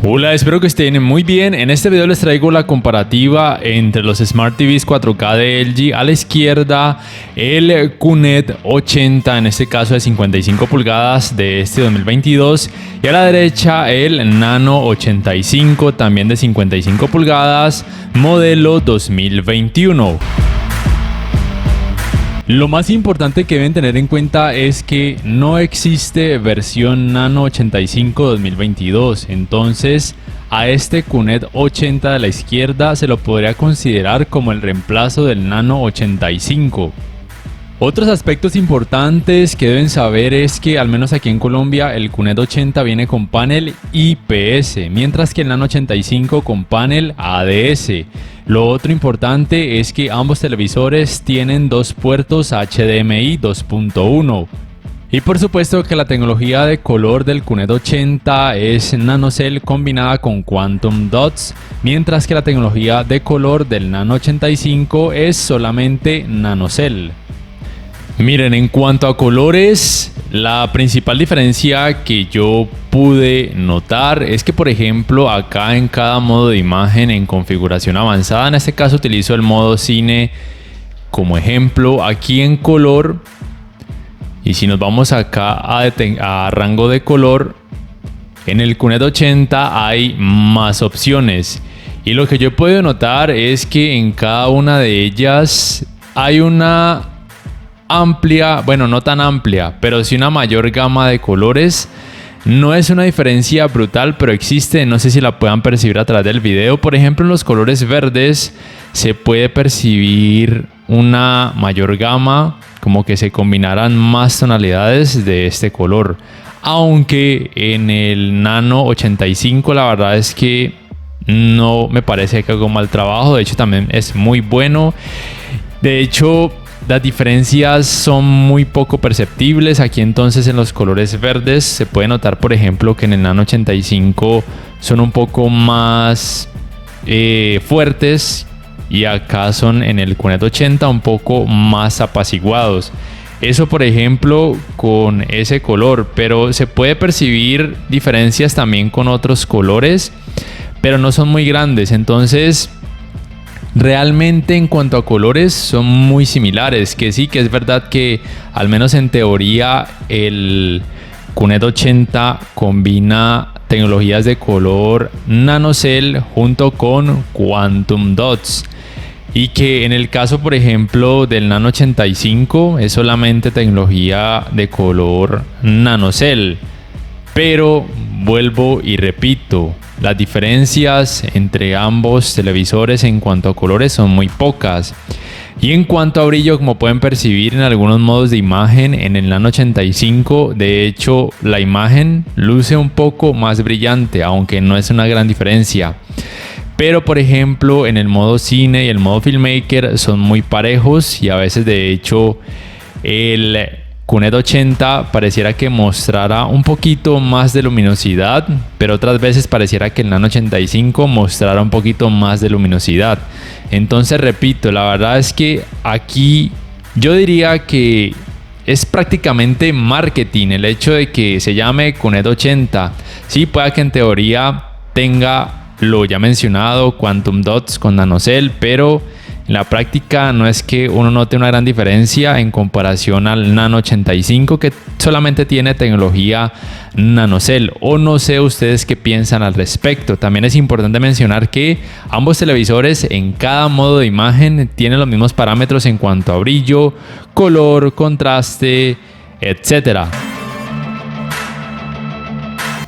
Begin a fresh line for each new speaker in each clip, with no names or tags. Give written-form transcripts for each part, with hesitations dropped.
Hola, espero que estén muy bien. En este video les traigo la comparativa entre los Smart TVs 4K de LG. A la izquierda el QNED 80, en este caso de 55 pulgadas de este 2022. Y a la derecha el Nano 85, también de 55 pulgadas, modelo 2021. Lo más importante que deben tener en cuenta es que no existe versión Nano 85 2022, entonces a este QNED 80 de la izquierda se lo podría considerar como el reemplazo del Nano 85. Otros aspectos importantes que deben saber es que al menos aquí en Colombia el QNED 80 viene con panel IPS, mientras que el Nano 85 con panel ADS. Lo otro importante es que ambos televisores tienen dos puertos HDMI 2.1. Y por supuesto que la tecnología de color del QNED 80 es NanoCell combinada con Quantum Dots, mientras que la tecnología de color del Nano 85 es solamente NanoCell. Miren, en cuanto a colores, la principal diferencia que yo pude notar es que, por ejemplo, acá en cada modo de imagen en configuración avanzada, en este caso utilizo el modo cine como ejemplo, aquí en color, y si nos vamos acá a rango de color, en el QNED 80 hay más opciones. Y lo que yo he podido notar es que en cada una de ellas hay una amplia, bueno, no tan amplia, pero sí una mayor gama de colores. No es una diferencia brutal, pero existe, no sé si la puedan percibir a través del video. Por ejemplo, en los colores verdes se puede percibir una mayor gama, como que se combinaran más tonalidades de este color. Aunque en el Nano 85 la verdad es que no me parece que haga un mal trabajo, de hecho también es muy bueno. De hecho, las diferencias son muy poco perceptibles. Aquí entonces en los colores verdes se puede notar, por ejemplo, que en el Nano 85 son un poco más fuertes, y acá son en el QNED 80 un poco más apaciguados. Eso, por ejemplo, con ese color, pero se puede percibir diferencias también con otros colores, pero no son muy grandes. Entonces, realmente en cuanto a colores son muy similares, que sí que es verdad que al menos en teoría el QNED 80 combina tecnologías de color NanoCell junto con Quantum Dots, y que en el caso, por ejemplo, del Nano 85 es solamente tecnología de color NanoCell. Pero vuelvo y repito, las diferencias entre ambos televisores en cuanto a colores son muy pocas. Y en cuanto a brillo, como pueden percibir en algunos modos de imagen, en el Nano 85, de hecho, la imagen luce un poco más brillante, aunque no es una gran diferencia. Pero, por ejemplo, en el modo cine y el modo filmmaker son muy parejos, y a veces, de hecho, el QNED 80 pareciera que mostrara un poquito más de luminosidad, pero otras veces pareciera que el Nano 85 mostrara un poquito más de luminosidad. Entonces, repito, la verdad es que aquí yo diría que es prácticamente marketing el hecho de que se llame QNED 80. Sí, puede que en teoría tenga lo ya mencionado, Quantum Dots con NanoCell, pero en la práctica no es que uno note una gran diferencia en comparación al Nano 85, que solamente tiene tecnología NanoCell. O no sé ustedes qué piensan al respecto. También es importante mencionar que ambos televisores en cada modo de imagen tienen los mismos parámetros en cuanto a brillo, color, contraste, etcétera.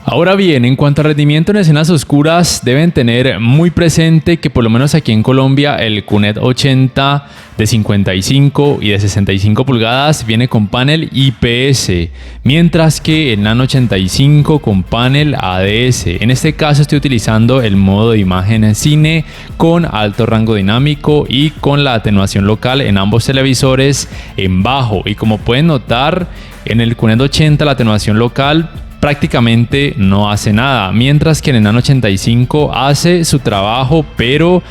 Ahora bien, en cuanto a rendimiento en escenas oscuras, deben tener muy presente que por lo menos aquí en Colombia el QNED 80 de 55 y de 65 pulgadas viene con panel IPS, mientras que el Nano 85 con panel ADS. En este caso estoy utilizando el modo de imagen en cine con alto rango dinámico y con la atenuación local en ambos televisores en bajo. Y como pueden notar, en el QNED 80 la atenuación local prácticamente no hace nada, mientras que en el Nano 85 hace su trabajo, pero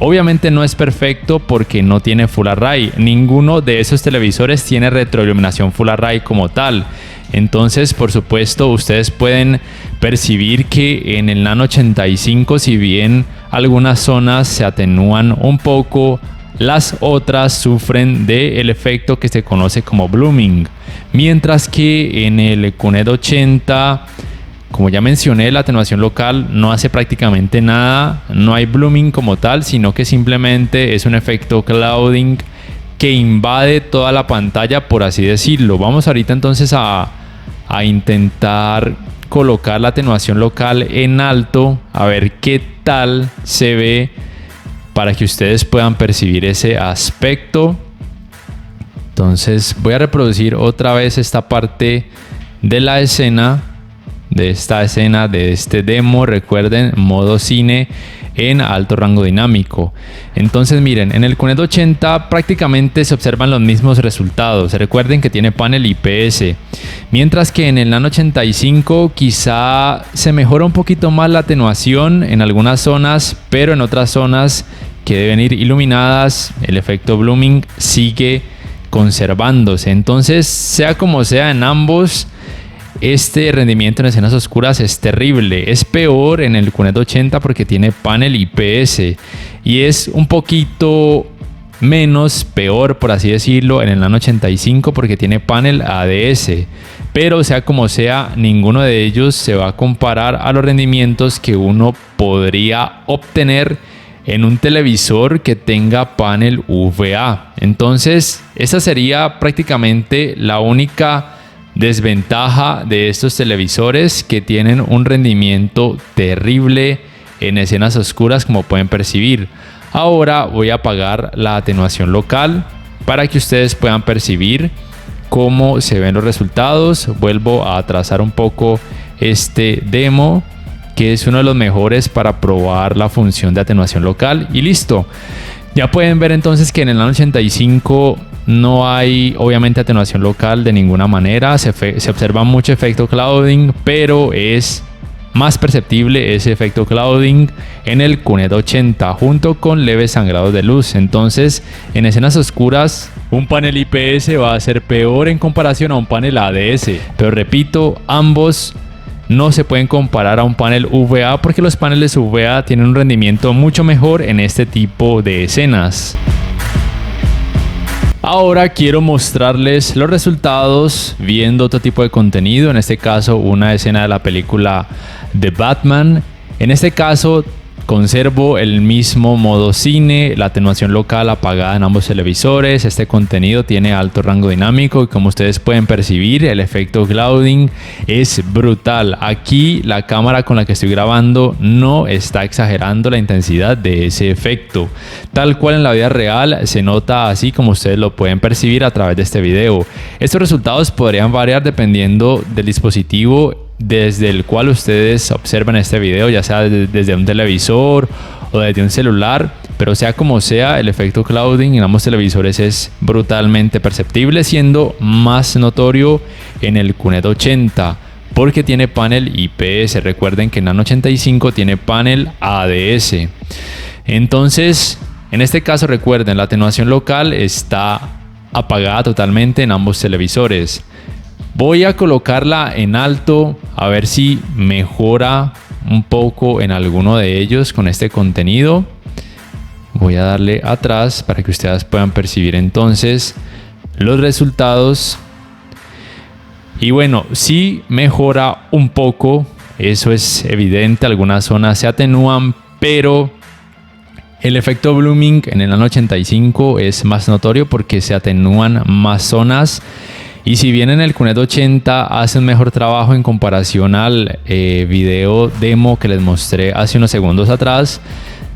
obviamente no es perfecto porque no tiene Full Array. Ninguno de esos televisores tiene retroiluminación Full Array como tal. Entonces, por supuesto, ustedes pueden percibir que en el Nano 85, si bien algunas zonas se atenúan un poco, las otras sufren del efecto que se conoce como blooming. Mientras que en el QNED 80, como ya mencioné, la atenuación local no hace prácticamente nada, no hay blooming como tal, sino que simplemente es un efecto clouding que invade toda la pantalla, por así decirlo. Vamos ahorita entonces a intentar colocar la atenuación local en alto, a ver qué tal se ve para que ustedes puedan percibir ese aspecto. Entonces voy a reproducir otra vez esta parte de la escena, de este demo. Recuerden, modo cine en alto rango dinámico. Entonces miren, en el QNED 80 prácticamente se observan los mismos resultados. Recuerden que tiene panel IPS, mientras que en el Nano 85 quizá se mejora un poquito más la atenuación en algunas zonas, pero en otras zonas que deben ir iluminadas el efecto blooming sigue conservándose. Entonces, sea como sea, en ambos este rendimiento en escenas oscuras es terrible. Es peor en el QNED 80 porque tiene panel IPS y es un poquito menos peor, por así decirlo, en el Nano 85 porque tiene panel ADS. Pero sea como sea, ninguno de ellos se va a comparar a los rendimientos que uno podría obtener en un televisor que tenga panel VA. Entonces, esa sería prácticamente la única desventaja de estos televisores, que tienen un rendimiento terrible en escenas oscuras, como pueden percibir. Ahora voy a apagar la atenuación local para que ustedes puedan percibir cómo se ven los resultados. Vuelvo a trazar un poco este demo, que es uno de los mejores para probar la función de atenuación local, y listo. Ya pueden ver entonces que en el Nano 85 no hay obviamente atenuación local de ninguna manera. Se observa mucho efecto clouding, pero es más perceptible ese efecto clouding en el QNED 80 junto con leves sangrados de luz. Entonces, en escenas oscuras, un panel IPS va a ser peor en comparación a un panel ADS. Pero repito, ambos no se pueden comparar a un panel VA porque los paneles VA tienen un rendimiento mucho mejor en este tipo de escenas. Ahora quiero mostrarles los resultados viendo otro tipo de contenido, en este caso una escena de la película The Batman. En este caso conservo el mismo modo cine, la atenuación local apagada en ambos televisores. Este contenido tiene alto rango dinámico y, como ustedes pueden percibir, el efecto clouding es brutal. Aquí la cámara con la que estoy grabando no está exagerando la intensidad de ese efecto. Tal cual en la vida real se nota, así como ustedes lo pueden percibir a través de este video. Estos resultados podrían variar dependiendo del dispositivo desde el cual ustedes observan este video, ya sea desde un televisor o desde un celular, pero sea como sea, el efecto clouding en ambos televisores es brutalmente perceptible, siendo más notorio en el QNED 80 porque tiene panel IPS. Recuerden que en Nano 85 tiene panel ADS. Entonces, en este caso, recuerden, la atenuación local está apagada totalmente en ambos televisores. Voy a colocarla en alto a ver si mejora un poco en alguno de ellos con este contenido. Voy a darle atrás para que ustedes puedan percibir entonces los resultados. Y bueno, sí mejora un poco, eso es evidente. Algunas zonas se atenúan, pero el efecto blooming en el Nano 85 es más notorio porque se atenúan más zonas. Y si bien en el QNED 80 hace un mejor trabajo en comparación al video demo que les mostré hace unos segundos atrás,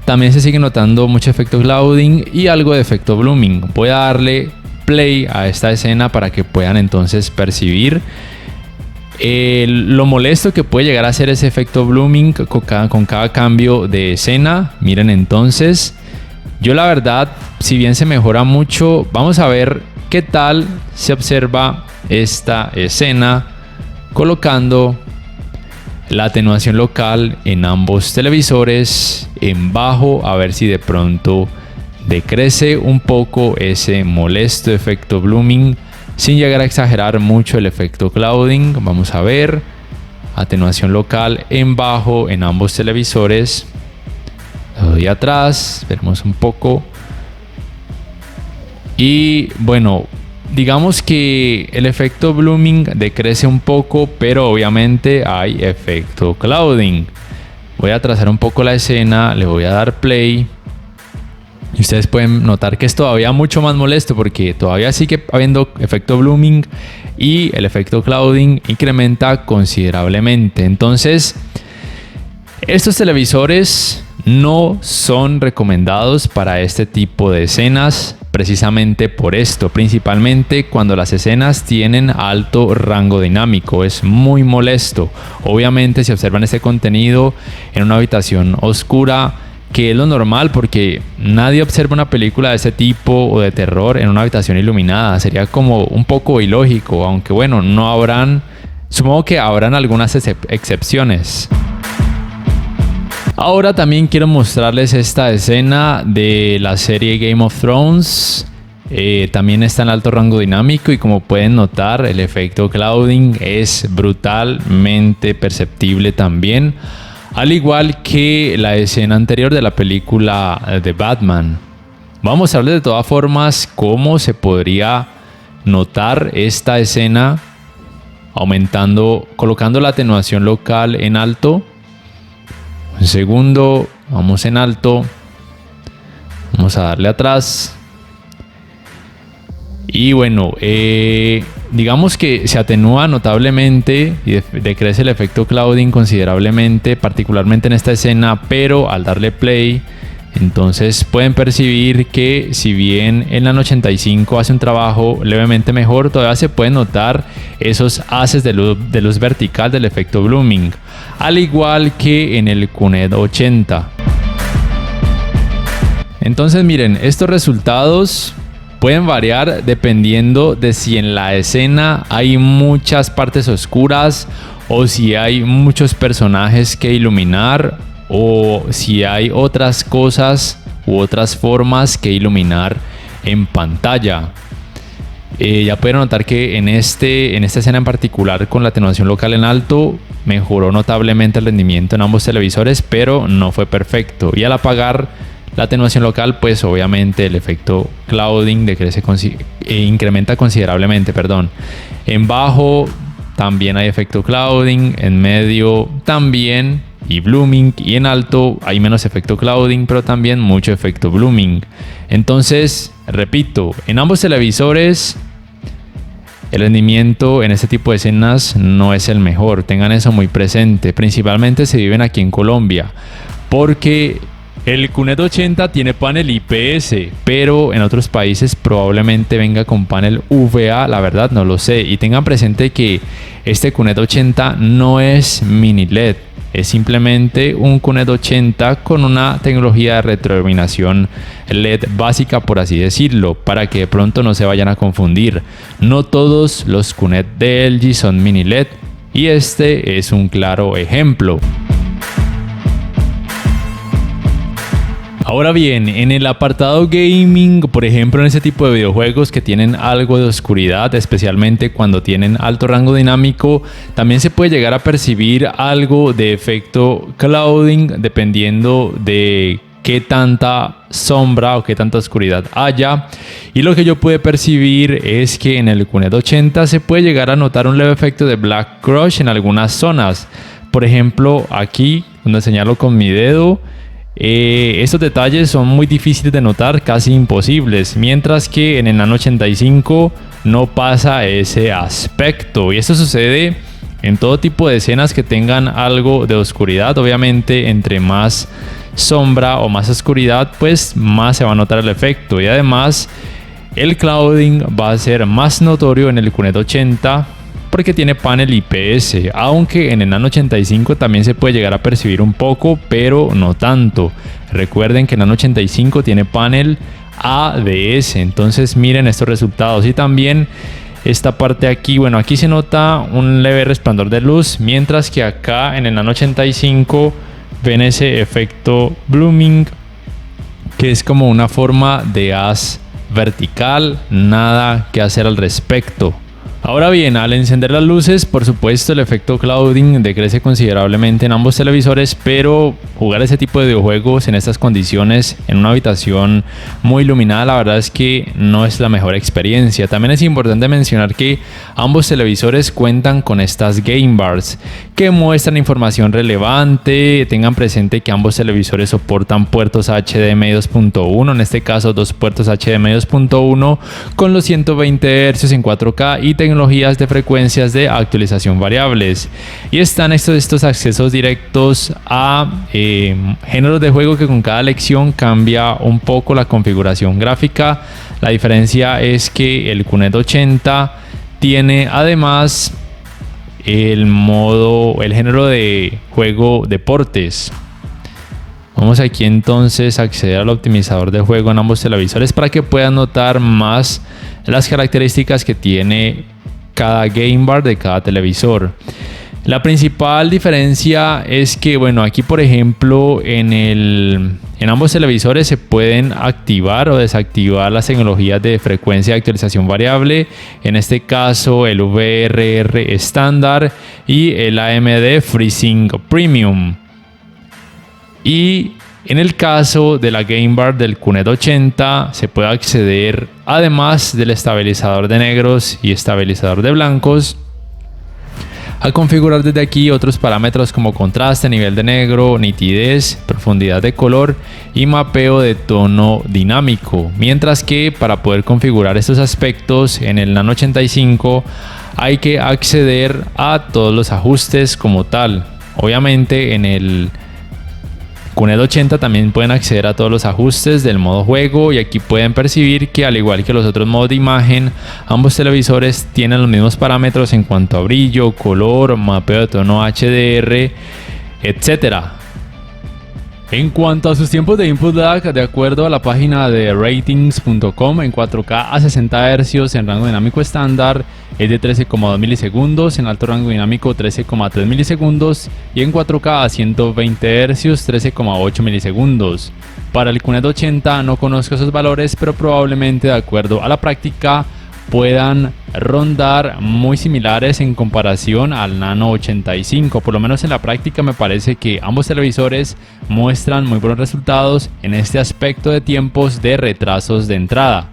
también se sigue notando mucho efecto clouding y algo de efecto blooming. Voy a darle play a esta escena para que puedan entonces percibir lo molesto que puede llegar a ser ese efecto blooming con cada cambio de escena. Miren entonces, yo la verdad, si bien se mejora mucho, vamos a ver qué tal se observa esta escena colocando la atenuación local en ambos televisores en bajo, a ver si de pronto decrece un poco ese molesto efecto blooming sin llegar a exagerar mucho el efecto clouding. Vamos a ver, atenuación local en bajo en ambos televisores. Le doy atrás, veremos un poco. Y bueno, digamos que el efecto blooming decrece un poco, pero obviamente hay efecto clouding. Voy a trazar un poco la escena, le voy a dar play. Y ustedes pueden notar que es todavía mucho más molesto porque todavía sigue habiendo efecto blooming y el efecto clouding incrementa considerablemente. Entonces, estos televisores no son recomendados para este tipo de escenas, precisamente por esto, principalmente cuando las escenas tienen alto rango dinámico. Es muy molesto. Obviamente, si observan este contenido en una habitación oscura, que es lo normal porque nadie observa una película de este tipo o de terror en una habitación iluminada. Sería como un poco ilógico, aunque bueno, supongo que habrán algunas excepciones. Ahora también quiero mostrarles esta escena de la serie Game of Thrones. También está en alto rango dinámico y como pueden notar, el efecto clouding es brutalmente perceptible también. Al igual que la escena anterior de la película de Batman. Vamos a mostrarles de todas formas cómo se podría notar esta escena colocando la atenuación local en alto. Un segundo, vamos en alto. Vamos a darle atrás. Y bueno, digamos que se atenúa notablemente y decrece el efecto clouding considerablemente, particularmente en esta escena, pero al darle play, entonces pueden percibir que si bien en la 85 hace un trabajo levemente mejor, todavía se pueden notar esos haces de luz vertical del efecto blooming, al igual que en el QNED 80. Entonces miren, estos resultados pueden variar dependiendo de si en la escena hay muchas partes oscuras o si hay muchos personajes que iluminar o si hay otras cosas u otras formas que iluminar en pantalla. Ya pueden notar que en esta escena en particular, con la atenuación local en alto, mejoró notablemente el rendimiento en ambos televisores, pero no fue perfecto. Y al apagar la atenuación local, pues obviamente el efecto clouding incrementa considerablemente. En bajo también hay efecto clouding, en medio también y blooming, y en alto hay menos efecto clouding, pero también mucho efecto blooming. Entonces, repito, en ambos televisores el rendimiento en este tipo de escenas no es el mejor. Tengan eso muy presente, principalmente si viven aquí en Colombia, porque el QNED 80 tiene panel IPS, pero en otros países probablemente venga con panel VA, la verdad no lo sé. Y tengan presente que este QNED 80 no es mini LED, es simplemente un QNED 80 con una tecnología de retroiluminación LED básica, por así decirlo, para que de pronto no se vayan a confundir. No todos los QNED de LG son mini LED y este es un claro ejemplo. Ahora bien, en el apartado gaming, por ejemplo en ese tipo de videojuegos que tienen algo de oscuridad, especialmente cuando tienen alto rango dinámico, también se puede llegar a percibir algo de efecto clouding dependiendo de qué tanta sombra o qué tanta oscuridad haya. Y lo que yo pude percibir es que en el QNED 80 se puede llegar a notar un leve efecto de Black Crush en algunas zonas. Por ejemplo, aquí, donde señalo con mi dedo, estos detalles son muy difíciles de notar, casi imposibles, mientras que en el Nano 85 no pasa ese aspecto. Y esto sucede en todo tipo de escenas que tengan algo de oscuridad. Obviamente, entre más sombra o más oscuridad, pues más se va a notar el efecto. Y además, el clouding va a ser más notorio en el QNED 80 porque tiene panel IPS, aunque en el Nano 85 también se puede llegar a percibir un poco, pero no tanto. Recuerden que el Nano 85 tiene panel ADS, entonces miren estos resultados. Y también esta parte aquí, bueno, aquí se nota un leve resplandor de luz, mientras que acá en el Nano 85 ven ese efecto blooming, que es como una forma de haz vertical, nada que hacer al respecto. Ahora bien, al encender las luces, por supuesto el efecto clouding decrece considerablemente en ambos televisores, pero jugar ese tipo de videojuegos en estas condiciones en una habitación muy iluminada, la verdad es que no es la mejor experiencia. También es importante mencionar que ambos televisores cuentan con estas Game Bars que muestran información relevante. Tengan presente que ambos televisores soportan puertos HDMI 2.1, en este caso dos puertos HDMI 2.1 con los 120 Hz en 4K y tecnologías de frecuencias de actualización variables, y están estos accesos directos a géneros de juego que con cada elección cambia un poco la configuración gráfica. La diferencia es que el QNED 80 tiene además el género de juego deportes. Vamos aquí entonces a acceder al optimizador de juego en ambos televisores para que puedan notar más las características que tiene cada Game Bar de cada televisor. La principal diferencia es que, bueno, aquí por ejemplo en ambos televisores se pueden activar o desactivar las tecnologías de frecuencia de actualización variable, en este caso el VRR estándar y el AMD FreeSync Premium. Y en el caso de la Game Bar del QNED 80 se puede acceder, además del estabilizador de negros y estabilizador de blancos, a configurar desde aquí otros parámetros como contraste, nivel de negro, nitidez, profundidad de color y mapeo de tono dinámico. Mientras que para poder configurar estos aspectos en el Nano 85 hay que acceder a todos los ajustes como tal. Obviamente en el QNED 80 también pueden acceder a todos los ajustes del modo juego, y aquí pueden percibir que, al igual que los otros modos de imagen, ambos televisores tienen los mismos parámetros en cuanto a brillo, color, mapeo de tono HDR, etc. En cuanto a sus tiempos de input lag, de acuerdo a la página de ratings.com, en 4K a 60 Hz en rango dinámico estándar es de 13,2 milisegundos, en alto rango dinámico 13,3 milisegundos y en 4K a 120 Hz 13,8 milisegundos. Para el QNED 80 no conozco esos valores, pero probablemente de acuerdo a la práctica puedan rondar muy similares en comparación al Nano 85. Por lo menos en la práctica me parece que ambos televisores muestran muy buenos resultados en este aspecto de tiempos de retrasos de entrada.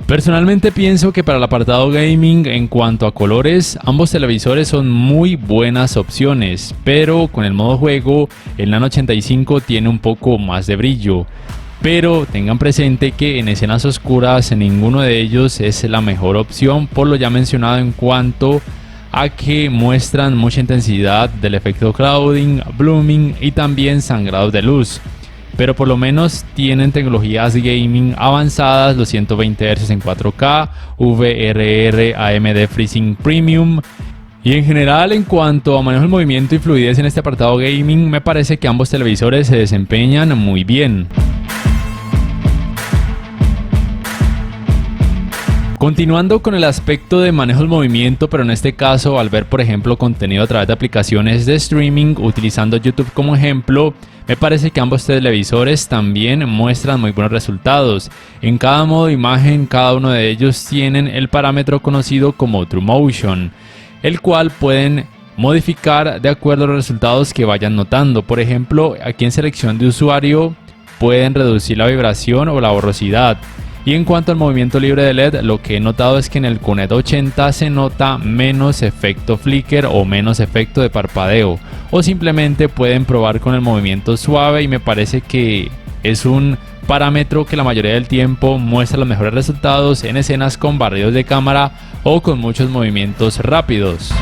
Personalmente pienso que para el apartado gaming, en cuanto a colores, ambos televisores son muy buenas opciones, pero con el modo juego el Nano 85 tiene un poco más de brillo. Pero tengan presente que en escenas oscuras ninguno de ellos es la mejor opción, por lo ya mencionado en cuanto a que muestran mucha intensidad del efecto clouding, blooming y también sangrados de luz. Pero por lo menos tienen tecnologías gaming avanzadas, los 120 Hz en 4K, VRR AMD FreeSync Premium. Y en general, en cuanto a manejo del movimiento y fluidez en este apartado gaming, me parece que ambos televisores se desempeñan muy bien. Continuando con el aspecto de manejo del movimiento, pero en este caso al ver por ejemplo contenido a través de aplicaciones de streaming, utilizando YouTube como ejemplo, me parece que ambos televisores también muestran muy buenos resultados. En cada modo de imagen, cada uno de ellos tienen el parámetro conocido como TrueMotion, el cual pueden modificar de acuerdo a los resultados que vayan notando. Por ejemplo, aquí en selección de usuario pueden reducir la vibración o la borrosidad. Y en cuanto al movimiento libre de LED, lo que he notado es que en el QNED 80 se nota menos efecto flicker o menos efecto de parpadeo, o simplemente pueden probar con el movimiento suave, y me parece que es un parámetro que la mayoría del tiempo muestra los mejores resultados en escenas con barridos de cámara o con muchos movimientos rápidos.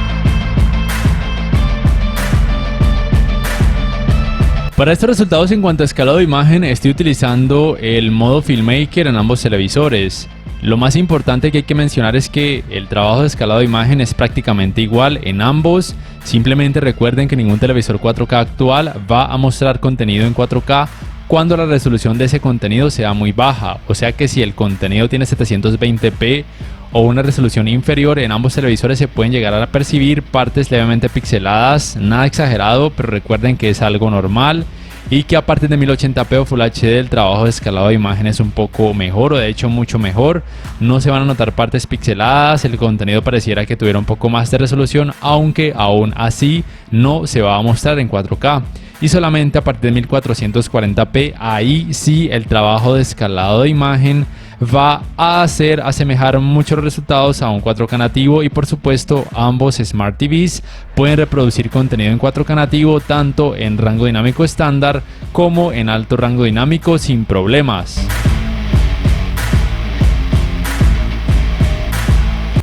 Para estos resultados en cuanto a escalado de imagen, estoy utilizando el modo Filmmaker en ambos televisores. Lo más importante que hay que mencionar es que el trabajo de escalado de imagen es prácticamente igual en ambos. Simplemente recuerden que ningún televisor 4K actual va a mostrar contenido en 4K cuando la resolución de ese contenido sea muy baja. O sea que si el contenido tiene 720p o una resolución inferior, en ambos televisores se pueden llegar a percibir partes levemente pixeladas, nada exagerado, pero recuerden que es algo normal. y que a partir de 1080p o Full HD el trabajo de escalado de imagen es un poco mejor, o de hecho mucho mejor. No se van a notar partes pixeladas, el contenido pareciera que tuviera un poco más de resolución, aunque aún así no se va a mostrar en 4K. Y solamente a partir de 1440p, ahí sí el trabajo de escalado de imagen va a asemejar muchos resultados a un 4K nativo, y por supuesto ambos Smart TVs pueden reproducir contenido en 4K nativo tanto en rango dinámico estándar como en alto rango dinámico sin problemas.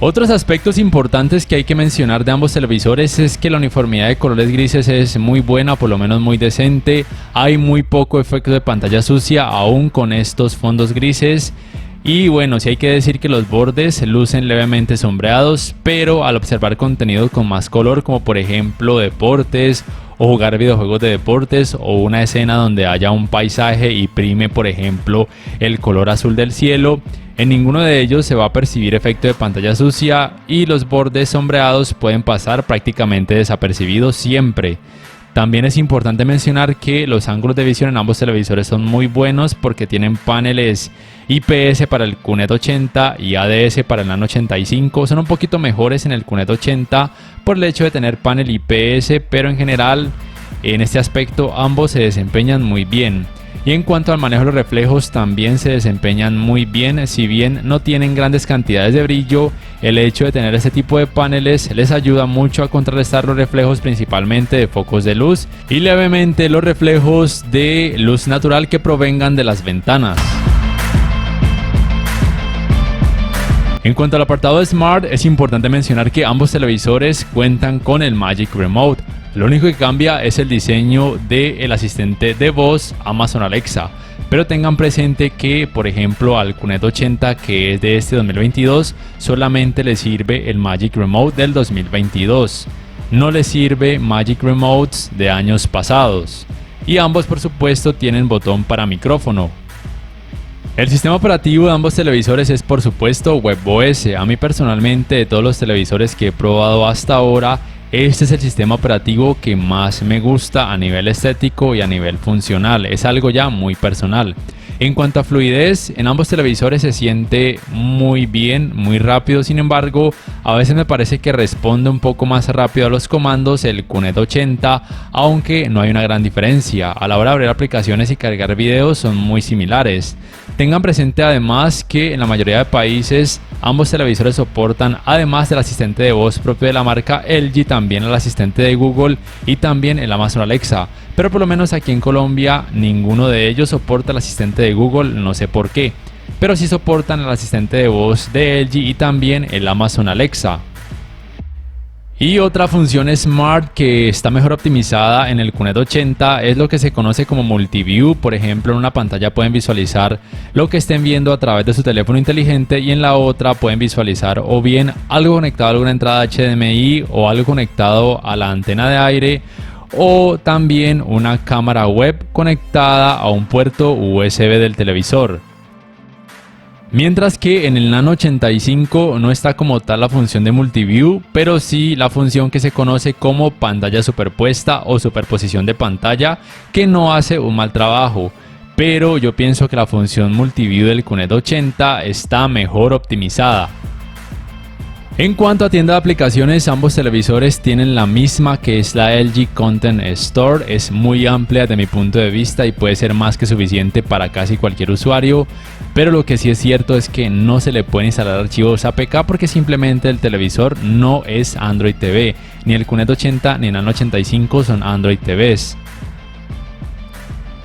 Otros aspectos importantes que hay que mencionar de ambos televisores es que la uniformidad de colores grises es muy buena, por lo menos muy decente. Hay muy poco efecto de pantalla sucia aún con estos fondos grises. Y bueno, sí hay que decir que los bordes lucen levemente sombreados, pero al observar contenido con más color, como por ejemplo deportes o jugar videojuegos de deportes, o una escena donde haya un paisaje y prime por ejemplo el color azul del cielo, en ninguno de ellos se va a percibir efecto de pantalla sucia, y los bordes sombreados pueden pasar prácticamente desapercibidos siempre. También es importante mencionar que los ángulos de visión en ambos televisores son muy buenos porque tienen paneles IPS para el QNED 80 y ADS para el Nano 85. Son un poquito mejores en el QNED 80 por el hecho de tener panel IPS, pero en general en este aspecto ambos se desempeñan muy bien. Y en cuanto al manejo de los reflejos, también se desempeñan muy bien. Si bien no tienen grandes cantidades de brillo, el hecho de tener este tipo de paneles les ayuda mucho a contrarrestar los reflejos principalmente de focos de luz y levemente los reflejos de luz natural que provengan de las ventanas. En cuanto al apartado de Smart, es importante mencionar que ambos televisores cuentan con el Magic Remote. Lo único que cambia es el diseño del asistente de voz Amazon Alexa, pero tengan presente que por ejemplo al QNED 80, que es de este 2022, solamente le sirve el Magic Remote del 2022, no le sirve Magic Remotes de años pasados, y ambos por supuesto tienen botón para micrófono. El sistema operativo de ambos televisores es por supuesto WebOS. A mí personalmente, de todos los televisores que he probado hasta ahora, este es el sistema operativo que más me gusta a nivel estético y a nivel funcional. Es algo ya muy personal. En cuanto a fluidez, en ambos televisores se siente muy bien, muy rápido. Sin embargo, a veces me parece que responde un poco más rápido a los comandos el QNED 80, aunque no hay una gran diferencia. A la hora de abrir aplicaciones y cargar videos son muy similares. Tengan presente además que en la mayoría de países ambos televisores soportan, además del asistente de voz propio de la marca LG, también el asistente de Google y también el Amazon Alexa. Pero por lo menos aquí en Colombia ninguno de ellos soporta el asistente de Google, no sé por qué. Pero sí soportan el asistente de voz de LG y también el Amazon Alexa. Y otra función Smart que está mejor optimizada en el QNED 80 es lo que se conoce como Multiview. Por ejemplo, en una pantalla pueden visualizar lo que estén viendo a través de su teléfono inteligente, y en la otra pueden visualizar o bien algo conectado a alguna entrada HDMI o algo conectado a la antena de aire, o también una cámara web conectada a un puerto USB del televisor. Mientras que en el Nano 85 no está como tal la función de Multiview, pero sí la función que se conoce como pantalla superpuesta o superposición de pantalla, que no hace un mal trabajo, pero yo pienso que la función Multiview del QNED 80 está mejor optimizada. En cuanto a tienda de aplicaciones, ambos televisores tienen la misma, que es la LG Content Store. Es muy amplia desde mi punto de vista y puede ser más que suficiente para casi cualquier usuario, pero lo que sí es cierto es que no se le pueden instalar archivos APK porque simplemente el televisor no es Android TV. Ni el QNED 80 ni el Nano 85 son Android TVs.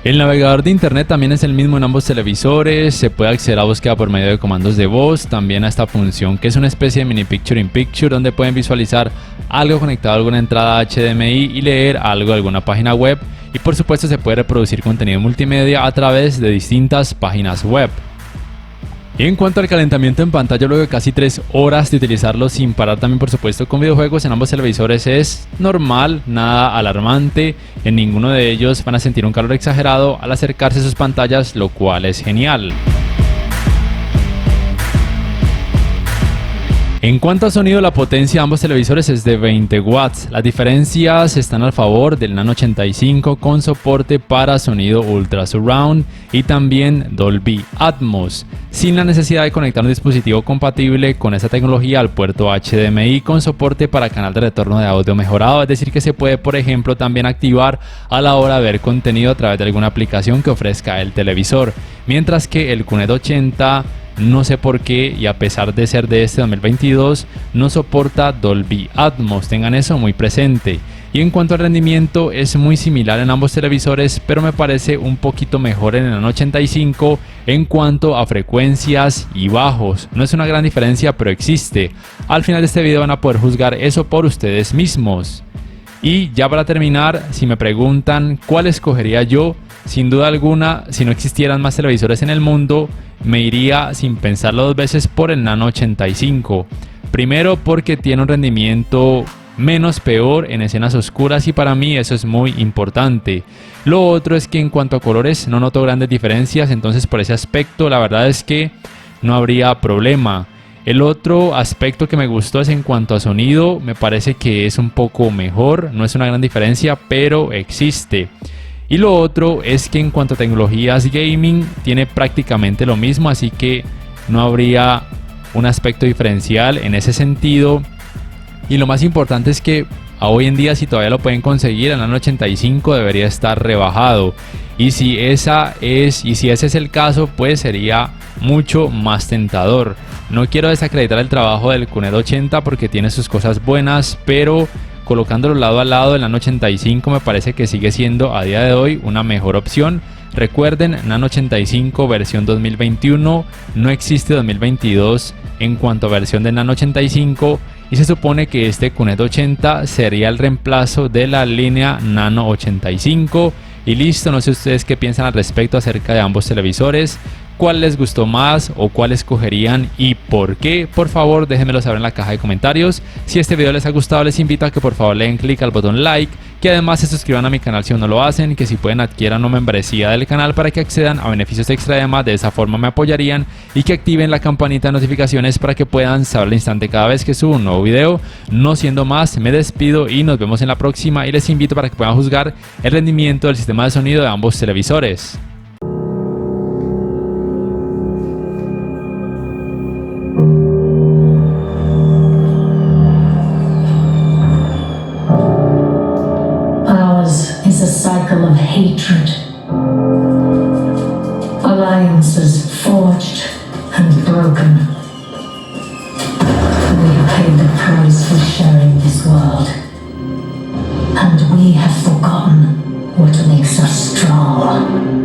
El navegador de internet también es el mismo en ambos televisores. Se puede acceder a búsqueda por medio de comandos de voz, también a esta función que es una especie de mini picture in picture, donde pueden visualizar algo conectado a alguna entrada HDMI y leer algo de alguna página web, y por supuesto se puede reproducir contenido multimedia a través de distintas páginas web. Y en cuanto al calentamiento en pantalla, luego de casi 3 horas de utilizarlo sin parar, también por supuesto con videojuegos, en ambos televisores es normal, nada alarmante. En ninguno de ellos van a sentir un calor exagerado al acercarse a sus pantallas, lo cual es genial. En cuanto a sonido, la potencia de ambos televisores es de 20 watts. Las diferencias están a favor del Nano 85 con soporte para sonido Ultra Surround y también Dolby Atmos, sin la necesidad de conectar un dispositivo compatible con esta tecnología al puerto HDMI con soporte para canal de retorno de audio mejorado, es decir que se puede por ejemplo también activar a la hora de ver contenido a través de alguna aplicación que ofrezca el televisor, mientras que el QNED 80 no sé por qué, y a pesar de ser de este 2022, no soporta Dolby Atmos, tengan eso muy presente. Y en cuanto al rendimiento, es muy similar en ambos televisores, pero me parece un poquito mejor en el Nano 85 en cuanto a frecuencias y bajos. No es una gran diferencia, pero existe. Al final de este video van a poder juzgar eso por ustedes mismos. Y ya para terminar, si me preguntan cuál escogería yo, sin duda alguna, si no existieran más televisores en el mundo, me iría sin pensarlo dos veces por el Nano 85. Primero porque tiene un rendimiento menos peor en escenas oscuras y para mí eso es muy importante. Lo otro es que en cuanto a colores no noto grandes diferencias, entonces por ese aspecto la verdad es que no habría problema. El otro aspecto que me gustó es en cuanto a sonido, me parece que es un poco mejor, no es una gran diferencia, pero existe. Y lo otro es que en cuanto a tecnologías gaming tiene prácticamente lo mismo, así que no habría un aspecto diferencial en ese sentido. Y lo más importante es que hoy en día, si todavía lo pueden conseguir, el Nano 85 debería estar rebajado. Y si ese es el caso, pues sería mucho más tentador. No quiero desacreditar el trabajo del QNED 80 porque tiene sus cosas buenas, pero colocándolo lado a lado, el Nano 85 me parece que sigue siendo a día de hoy una mejor opción. Recuerden, Nano 85 versión 2021, no existe 2022 en cuanto a versión de Nano 85 y se supone que este QNED 80 sería el reemplazo de la línea Nano 85 y listo. No sé ustedes qué piensan al respecto acerca de ambos televisores, cuál les gustó más o cuál escogerían y por qué. Por favor déjenmelo saber en la caja de comentarios. Si este video les ha gustado, les invito a que por favor le den clic al botón like, que además se suscriban a mi canal si aún no lo hacen, que si pueden adquieran una membresía del canal para que accedan a beneficios extra, además de esa forma me apoyarían, y que activen la campanita de notificaciones para que puedan saber al instante cada vez que subo un nuevo video. No siendo más, me despido y nos vemos en la próxima, y les invito para que puedan juzgar el rendimiento del sistema de sonido de ambos televisores.
Is a cycle of hatred, alliances forged and broken. We have paid the price for sharing this world, and we have forgotten what makes us strong.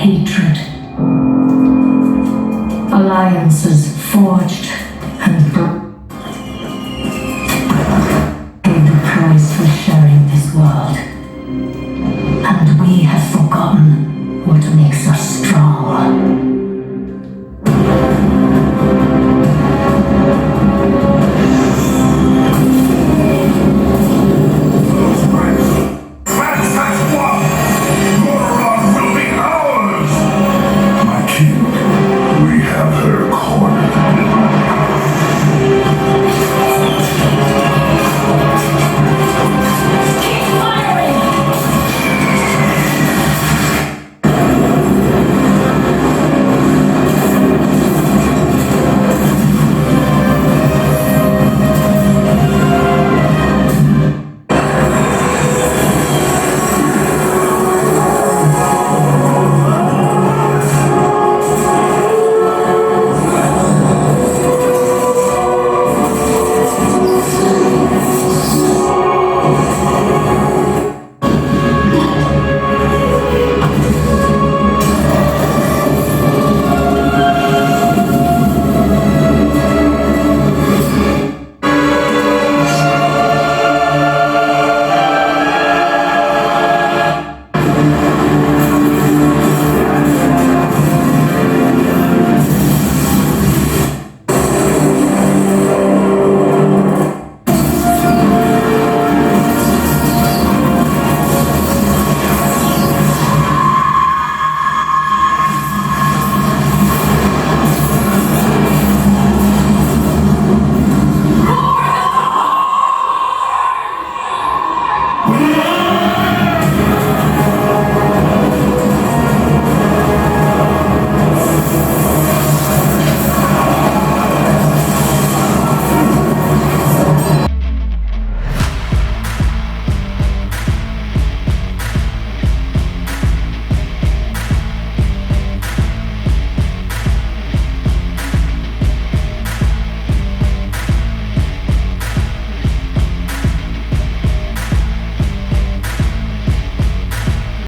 hatred. Alliances forged and paid the price for sharing this world. And we have forgotten